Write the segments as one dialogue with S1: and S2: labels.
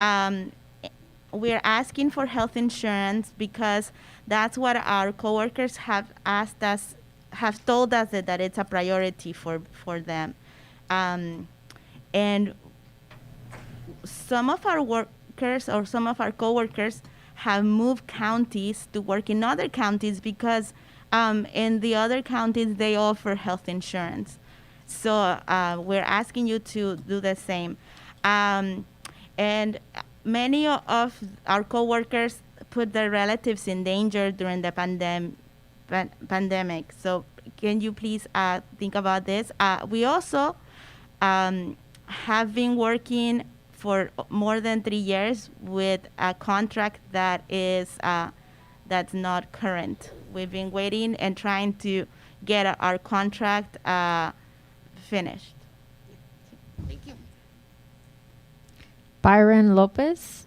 S1: Um, we're asking for health insurance because that's what our coworkers have asked us, have told us that it's a priority for them. Um, and some of our workers or some of our coworkers have moved counties to work in other counties because in the other counties they offer health insurance. So we're asking you to do the same. Um, and many of our coworkers put their relatives in danger during the pandemic. So can you please think about this? We also have been working for more than 3 years with a contract that is that's not current. We've been waiting and trying to get our contract finished. Thank you.
S2: Byron Lopez.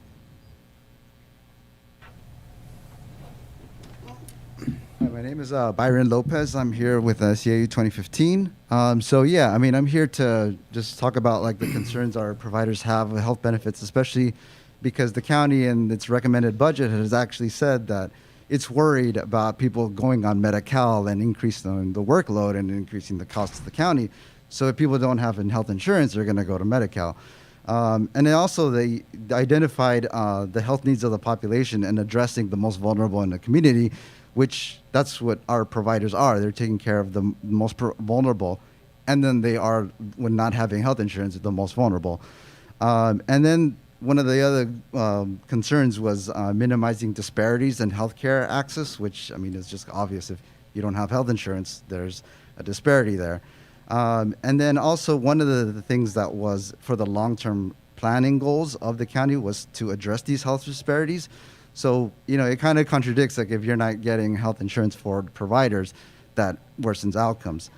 S3: Hi, my name is Byron Lopez. I'm here with CAU 2015. So yeah, I mean, I'm here to just talk about like the concerns our providers have with health benefits, especially because the county in its recommended budget has actually said that it's worried about people going on Medi-Cal and increasing the workload and increasing the cost to the county. So if people don't have health insurance, they're going to go to Medi-Cal. And then also they identified the health needs of the population and addressing the most vulnerable in the community, which that's what our providers are. They're taking care of the most vulnerable, and then they are, when not having health insurance, the most vulnerable. And then one of the other concerns was minimizing disparities in healthcare access, which, I mean, is just obvious. If you don't have health insurance, there's a disparity there. And then also one of the things that was for the long-term planning goals of the county was to address these health disparities. So, you know, it kind of contradicts, like if you're not getting health insurance for providers, that worsens outcomes.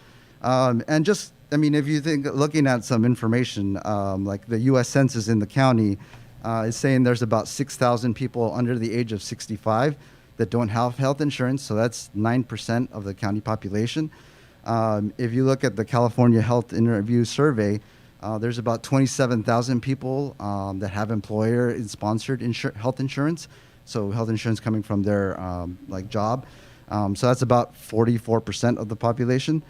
S3: And just, I mean, if you think, looking at some information, like the U.S. Census in the county is saying there's about 6,000 people under the age of 65 that don't have health insurance. So that's 9% of the county population. If you look at the California Health Interview Survey, there's about 27,000 people that have employer-sponsored health insurance. So health insurance coming from their like job. So that's about 44% of the population.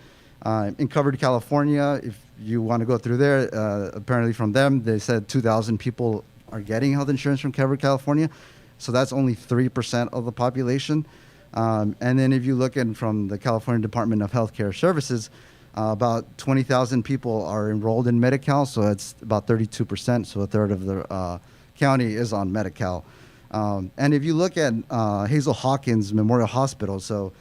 S3: In Covered California, if you want to go through there, apparently from them, they said 2,000 people are getting health insurance from Covered California. So that's only 3% of the population. And then if you look in from the California Department of Healthcare Services, about 20,000 people are enrolled in Medi-Cal, so it's about 32%, so a third of the county is on Medi-Cal. And if you look at Hazel Hawkins Memorial Hospital, so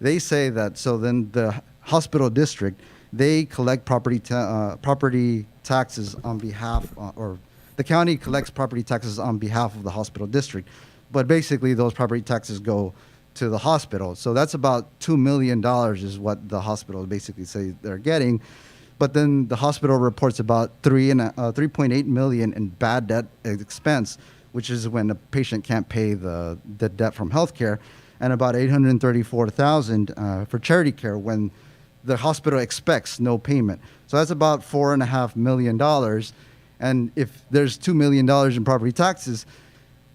S3: they say that, so then the hospital district, they collect property taxes on behalf, or the county collects property taxes on behalf of the hospital district. But basically those property taxes go to the hospital. So that's about $2 million is what the hospital basically say they're getting. But then the hospital reports about 3.8 million in bad debt expense, which is when a patient can't pay the debt from healthcare, and about 834,000 for charity care when the hospital expects no payment. So that's about $4.5 million. And if there's $2 million in property taxes,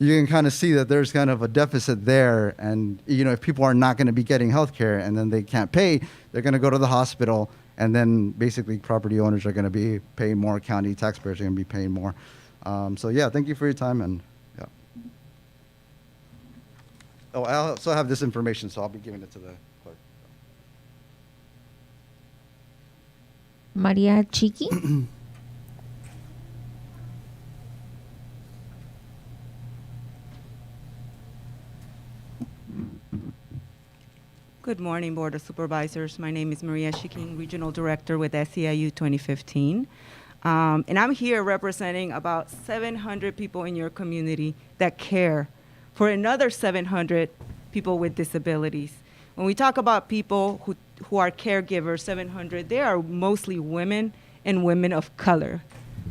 S3: you can kind of see that there's kind of a deficit there. And, you know, if people are not going to be getting health care and then they can't pay, they're going to go to the hospital. And then basically property owners are going to be paying more, county taxpayers are going to be paying more. So, yeah, thank you for your time. And, yeah. Oh, I also have this information, so I'll be giving it to the clerk.
S2: Maria Chiqui.
S4: Good morning, Board of Supervisors. My name is Maria Shiking, Regional Director with SEIU 2015. And I'm here representing about 700 people in your community that care for another 700 people with disabilities. When we talk about people who are caregivers, 700, they are mostly women and women of color.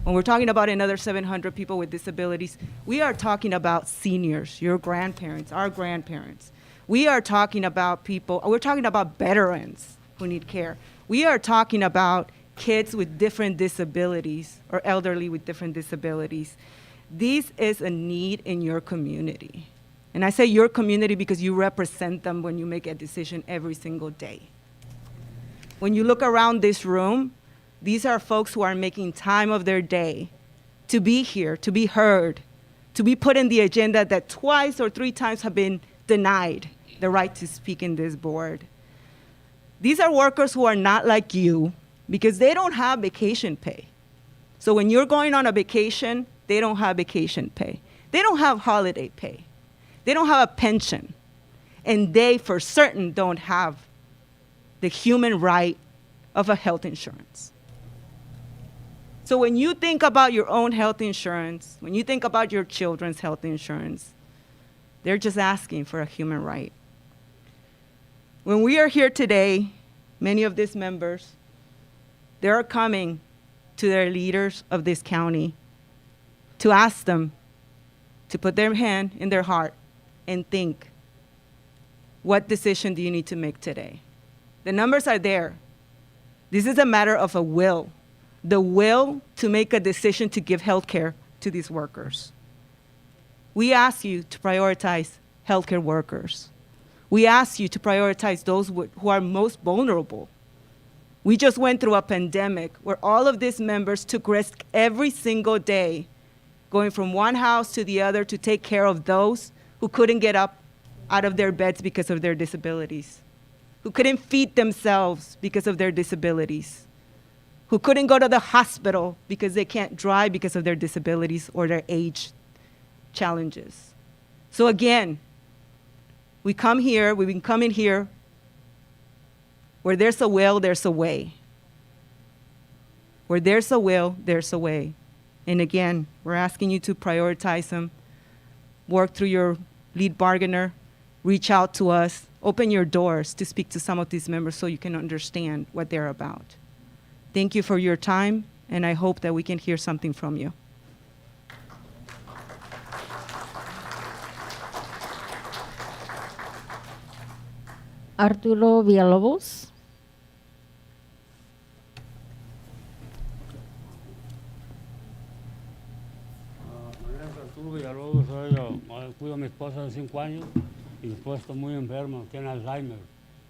S4: When we're talking about another 700 people with disabilities, we are talking about seniors, your grandparents, our grandparents. We are talking about people, we're talking about veterans who need care. We are talking about kids with different disabilities or elderly with different disabilities. This is a need in your community. And I say your community because you represent them when you make a decision every single day. When you look around this room, these are folks who are making time of their day to be here, to be heard, to be put in the agenda that twice or 3 times have been denied the right to speak in this board. These are workers who are not like you because they don't have vacation pay. So when you're going on a vacation, they don't have vacation pay. They don't have holiday pay. They don't have a pension. And they, for certain, don't have the human right of a health insurance. So when you think about your own health insurance, when you think about your children's health insurance, they're just asking for a human right. When we are here today, many of these members, they are coming to their leaders of this county to ask them to put their hand in their heart and think, what decision do you need to make today? The numbers are there. This is a matter of a will, the will to make a decision to give health care to these workers. We ask you to prioritize healthcare workers. We ask you to prioritize those who are most vulnerable. We just went through a pandemic where all of these members took risk every single day, going from one house to the other to take care of those who couldn't get up out of their beds because of their disabilities, who couldn't feed themselves because of their disabilities, who couldn't go to the hospital because they can't drive because of their disabilities or their age challenges. So again, we've been coming here, where there's a will, there's a way. Where there's a will, there's a way. And again, we're asking you to prioritize them, work through your lead bargainer, reach out to us, open your doors to speak to some of these members so you can understand what they're about. Thank you for your time, and I hope that we can hear something from you.
S2: Arturo Villalobos.
S5: Mi nombre es Arturo Villalobos, cuido a mi esposa de 5 años y mi esposa está muy enferma, tiene Alzheimer.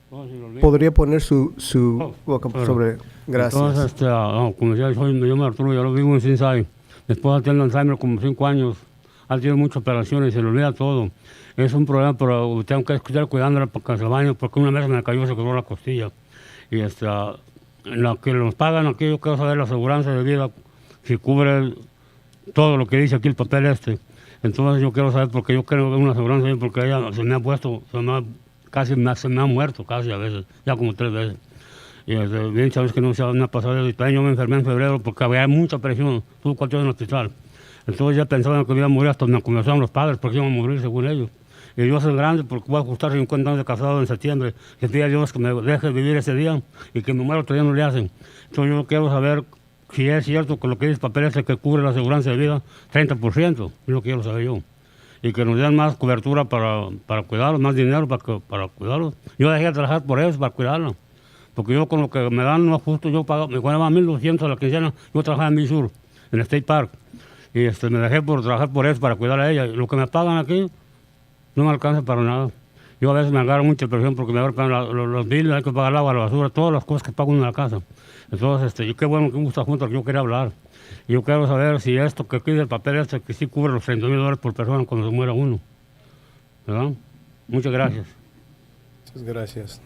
S5: Entonces, lo olvido.
S6: Podría poner su boca
S5: claro.
S6: sobre. Gracias.
S5: Entonces, como decía, me llamo Arturo, yo lo vivo en Cinsay. Mi esposa tiene Alzheimer como 5 años, ha tenido muchas operaciones, se le olvida todo. Es un problema, pero tengo que estar cuidándola porque se baño, porque una vez me cayó, se quebró la costilla. Y en lo que nos pagan aquí, yo quiero saber la aseguranza de vida, si cubre todo lo que dice aquí el papel este. Entonces yo quiero saber, porque yo quiero una aseguranza, porque ella se me ha puesto, se me ha muerto casi a veces, ya como 3 veces. Y bien sabes que no me ha pasado eso. Y también yo me enfermé en febrero porque había mucha presión, tuve 4 días en el hospital. Entonces ya pensaban que iba a morir, hasta me comenzaron los padres porque iban a morir según ellos. Y yo soy grande porque voy a ajustar 50 años de casado en septiembre. Le pido a Dios que me deje vivir ese día y que me muera otro día no le hacen. Entonces yo quiero saber si es cierto que lo que dice el papel es el que cubre la aseguranza de vida, 30%, es lo que quiero saber yo. Y que nos den más cobertura para cuidarlos, más dinero para cuidarlos. Yo dejé de trabajar por eso, para cuidarlos. Porque yo con lo que me dan no es justo, yo pagaba, me ganaba 1,200 a la quincena, yo trabajaba en Missouri, en State Park. Y me dejé por trabajar por eso, para cuidar a ella. Y lo que me pagan aquí no me alcanza para nada. Yo a veces me agarro mucha presión porque me agarran los billes, hay que pagar el agua, la basura, todas las cosas que pago en la casa. Entonces, qué bueno que gusta junto que yo quería hablar. Y yo quiero saber si esto que pide el papel que sí cubre los $30,000 por persona cuando se muera uno. ¿Verdad? Muchas gracias.
S6: Muchas gracias.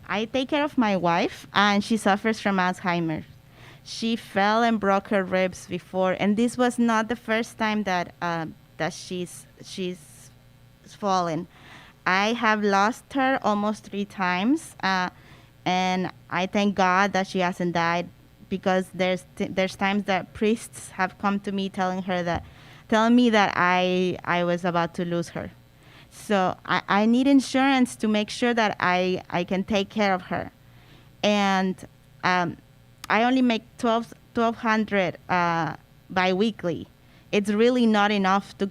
S1: I take care of my wife, and she suffers from Alzheimer's. She fell and broke her ribs before, and this was not the first time that she's fallen. I have lost her almost 3 times, and I thank God that she hasn't died, because there's times that priests have come to me telling me that I was about to lose her. So I need insurance to make sure that I can take care of her. And I only make $1,200 biweekly. It's really not enough to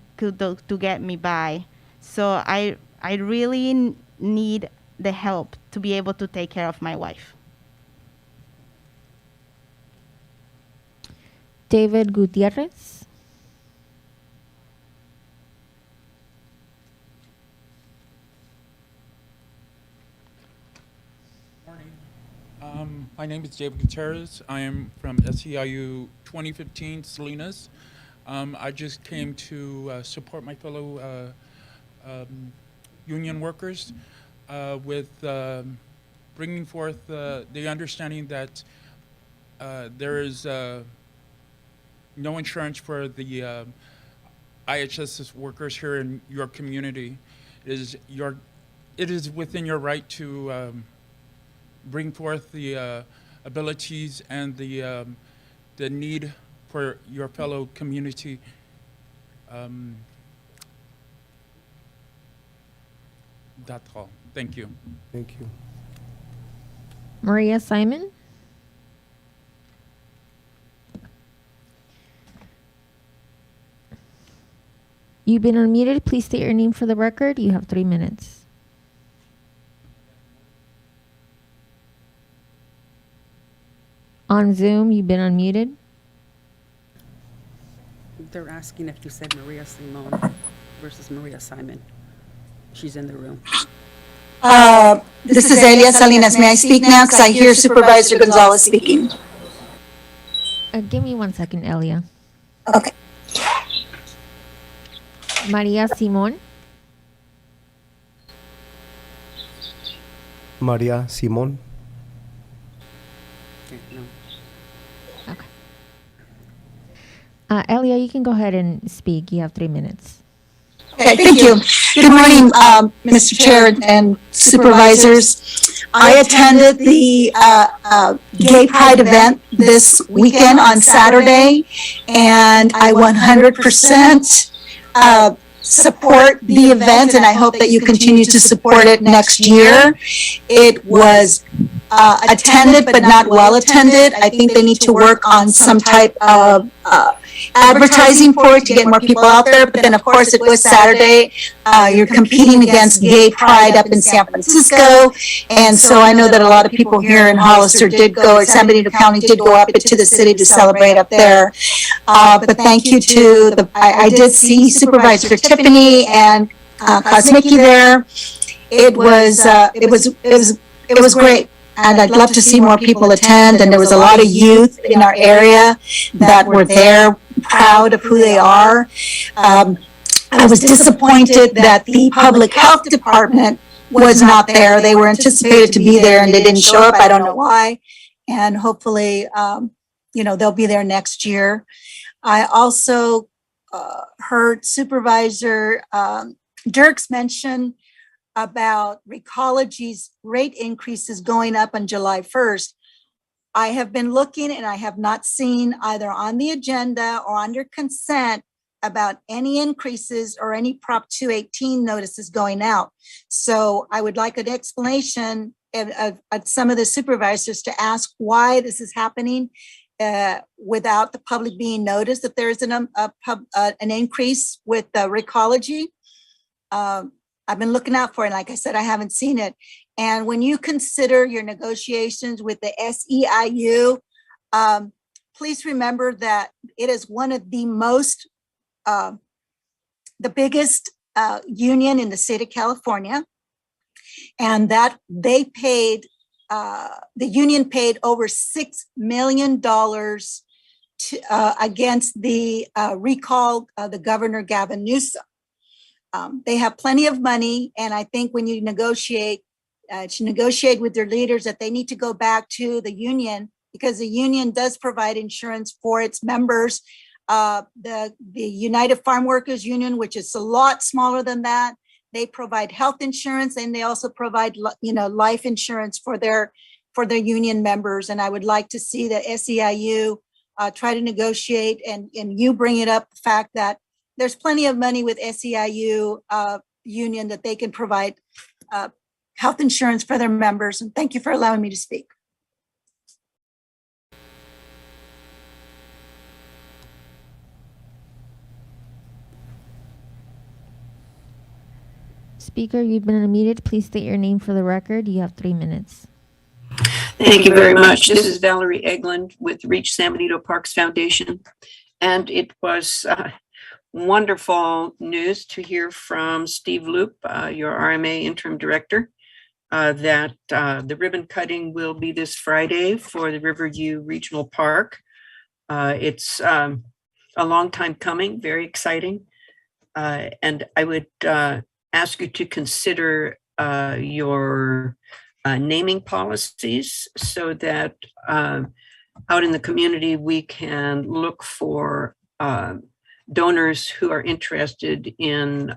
S1: get me by. So I really need the help to be able to take care of my wife.
S2: David Gutierrez.
S7: My name is David Gutierrez. I am from SEIU 2015 Salinas. I just came to support my fellow union workers with bringing forth the understanding that there is no insurance for the IHS workers here in your community. It is within your right to bring forth the abilities and the need for your fellow community. That's all. Thank you.
S6: Thank you.
S2: Maria Simon. You've been unmuted. Please state your name for the record. You have 3 minutes. On Zoom, you've been unmuted.
S8: They're asking if you said Maria Simone versus Maria Simon. She's in the room.
S9: This is Elia Salinas. May I speak now? Because I hear Supervisor Gonzalez speaking.
S2: Give me 1 second, Elia.
S9: Okay.
S2: Maria Simon.
S6: Maria Simon.
S8: Okay, no.
S2: Okay. Elia, you can go ahead and speak. You have 3 minutes.
S9: Okay, thank you. Good morning, Mr. Chair and Supervisors. I attended the Gay Pride event this weekend on Saturday, and I 100% support the event, and I hope that you continue to support it next year. It was attended but not well attended. I think they need to work on some type of advertising for it to get more people out there. But then, of course, it was Saturday. You're competing against Gay Pride up in San Francisco. And so I know that a lot of people here in Hollister did go, or San Benito County did go up to the city to celebrate up there. But thank you to I did see Supervisor Tiffany and Kosmicki there. It was great. And I'd love to see more people attend. And there was a lot of youth in our area that were there, proud of who they are. I was disappointed that the public health department was not there. They were anticipated to be there and they didn't show up. I don't know why. And hopefully, they'll be there next year. I also heard Supervisor Dirks mention about Recology's rate increases going up on July 1st. I have been looking and I have not seen either on the agenda or under consent about any increases or any Prop 218 notices going out. So I would like an explanation of some of the supervisors to ask why this is happening without the public being noticed that there is an increase with Recology. I've been looking out for it. Like I said, I haven't seen it. And when you consider your negotiations with the SEIU, please remember that it is one of the biggest union in the state of California. And that they paid, the union paid over $6 million against the recall of the Governor Gavin Newsom. They have plenty of money, and I think when you negotiate with their leaders that they need to go back to the union, because the union does provide insurance for its members. The United Farm Workers Union, which is a lot smaller than that, they provide health insurance, and they also provide life insurance for their union members. And I would like to see the SEIU try to negotiate, and you bring it up, the fact that there's plenty of money with SEIU union that they can provide health insurance for their members. And thank you for allowing me to speak.
S2: Speaker, you've been unmuted. Please state your name for the record. You have 3 minutes.
S10: Thank you very much. This is Valerie Eglund with Reach San Benito Parks Foundation. And it was wonderful news to hear from Steve Loop, your RMA interim director, that the ribbon cutting will be this Friday for the Riverview Regional Park. It's a long time coming, very exciting. And I would ask you to consider your naming policies so that out in the community we can look for donors who are interested in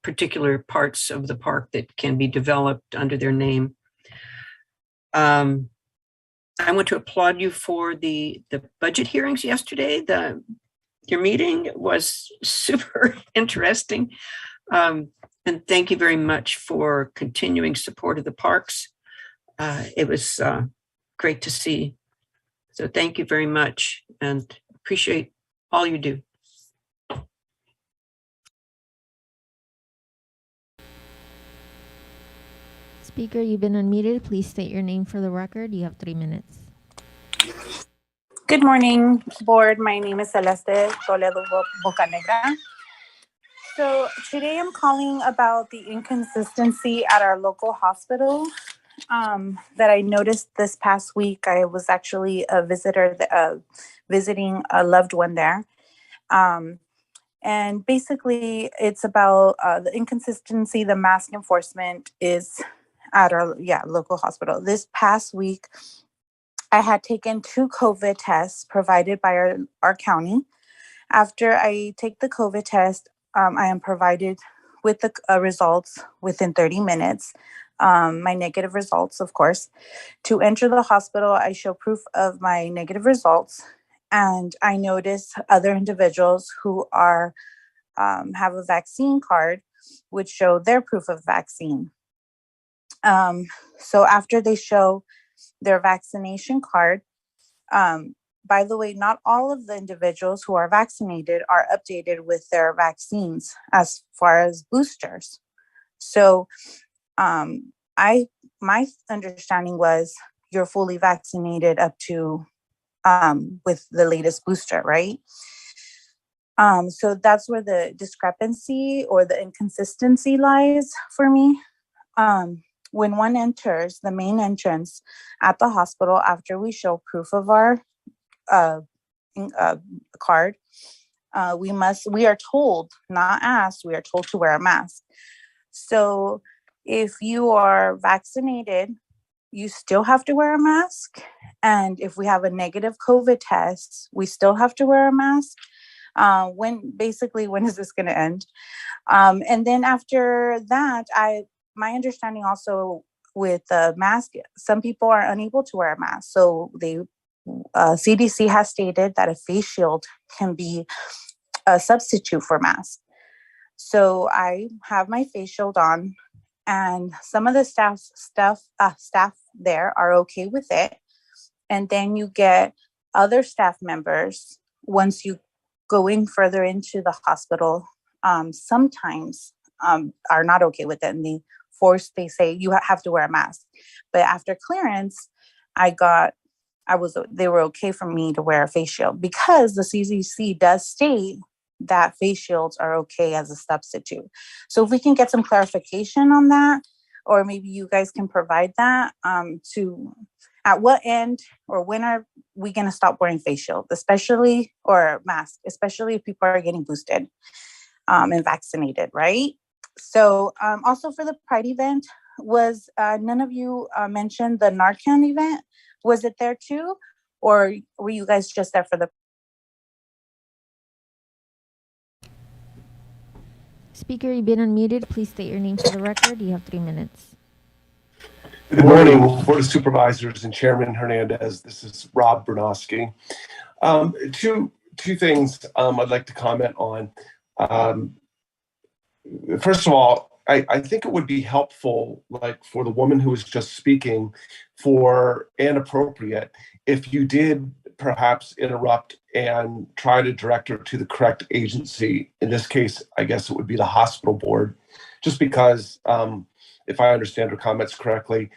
S10: particular parts of the park that can be developed under their name. I want to applaud you for the budget hearings yesterday. Your meeting was super interesting. And thank you very much for continuing support of the parks. It was great to see. So thank you very much and appreciate all you do.
S2: Speaker, you've been unmuted. Please state your name for the record. You have 3 minutes.
S11: Good morning, board. My name is Celeste Toledo Bocanegra. So today I'm calling about the inconsistency at our local hospital that I noticed this past week. I was actually a visitor visiting a loved one there. And basically it's about the inconsistency, the mask enforcement is at our local hospital. This past week, I had taken 2 COVID tests provided by our county. After I take the COVID test, I am provided with the results within 30 minutes, my negative results, of course. To enter the hospital, I show proof of my negative results, and I notice other individuals who are have a vaccine card, which show their proof of vaccine. So after they show their vaccination card, by the way, not all of the individuals who are vaccinated are updated with their vaccines as far as boosters. So my understanding was you're fully vaccinated up to with the latest booster, right? So that's where the discrepancy or the inconsistency lies for me. When one enters the main entrance at the hospital after we show proof of our card, we are told, not asked, we are told to wear a mask. So if you are vaccinated, you still have to wear a mask. And if we have a negative COVID test, we still have to wear a mask. When is this going to end? And then after that, my understanding also with the mask, some people are unable to wear a mask. So CDC has stated that a face shield can be a substitute for mask. So I have my face shield on, and some of the staff there are okay with it. And then you get other staff members, once you go in further into the hospital, sometimes are not okay with it, and they say you have to wear a mask. But after clearance, they were okay for me to wear a face shield because the CDC does state that face shields are okay as a substitute. So if we can get some clarification on that, or maybe you guys can provide that at what end or when are we going to stop wearing face shield, or mask, especially if people are getting boosted and vaccinated, right? So also for the Pride event, was none of you mentioned the Narcan event? Was it there too? Or were you guys just there for the...
S2: Speaker, you've been unmuted. Please state your name for the record. You have 3 minutes.
S6: Good morning, Board of Supervisors and Chairman Hernandez. This is Rob Bernowski. Two things I'd like to comment on. First of all, I think it would be helpful, like for the woman who was just speaking, and appropriate, if you did perhaps interrupt and try to direct her to the correct agency. In this case, I guess it would be the hospital board, just because if I understand her comments correctly,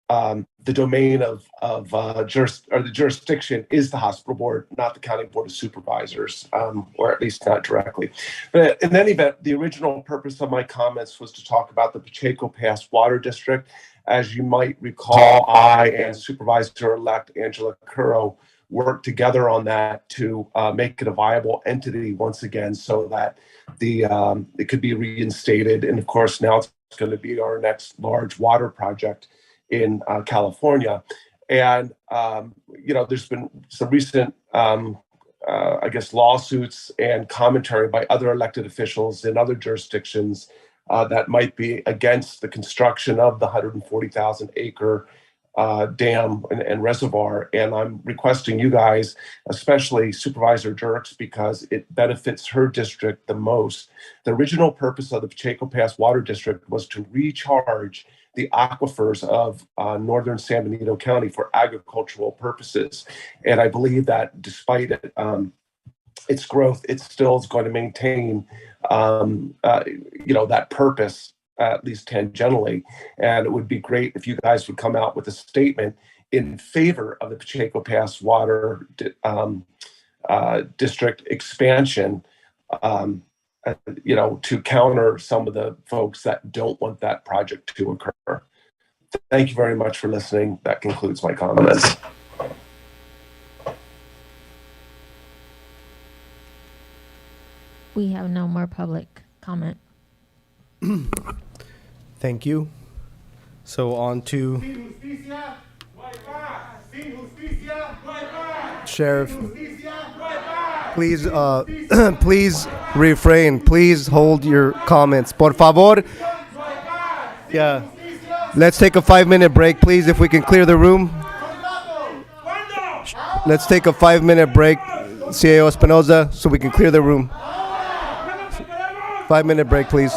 S6: the domain of the jurisdiction is the hospital board, not the county board of supervisors, or at least not directly. But in any event, the original purpose of my comments was to talk about the Pacheco Pass Water District. As you might recall, I and Supervisor-elect Angela Curro worked together on that to make it a viable entity once again, so that it could be reinstated. And of course, now it's going to be our next large water project in California. And, there's been some recent, lawsuits and commentary by other elected officials in other jurisdictions that might be against the construction of the 140,000 acre dam and reservoir. And I'm requesting you guys, especially Supervisor Dirks, because it benefits her district the most. The original purpose of the Pacheco Pass Water District was to recharge the aquifers of northern San Benito County for agricultural purposes. And I believe that despite its growth, it still is going to maintain that purpose, at least tangentially. And it would be great if you guys would come out with a statement in favor of the Pacheco Pass Water District expansion, to counter some of the folks that don't want that project to occur. Thank you very much for listening. That concludes my comments.
S2: We have no more public comment.
S12: Thank you. So on to Sheriff. Please, please refrain. Please hold your comments. Por favor. Yeah. Let's take a 5-minute break, please, if we can clear the room. Let's take a 5-minute break, CAO Espinoza, so we can clear the room. 5-minute break, please.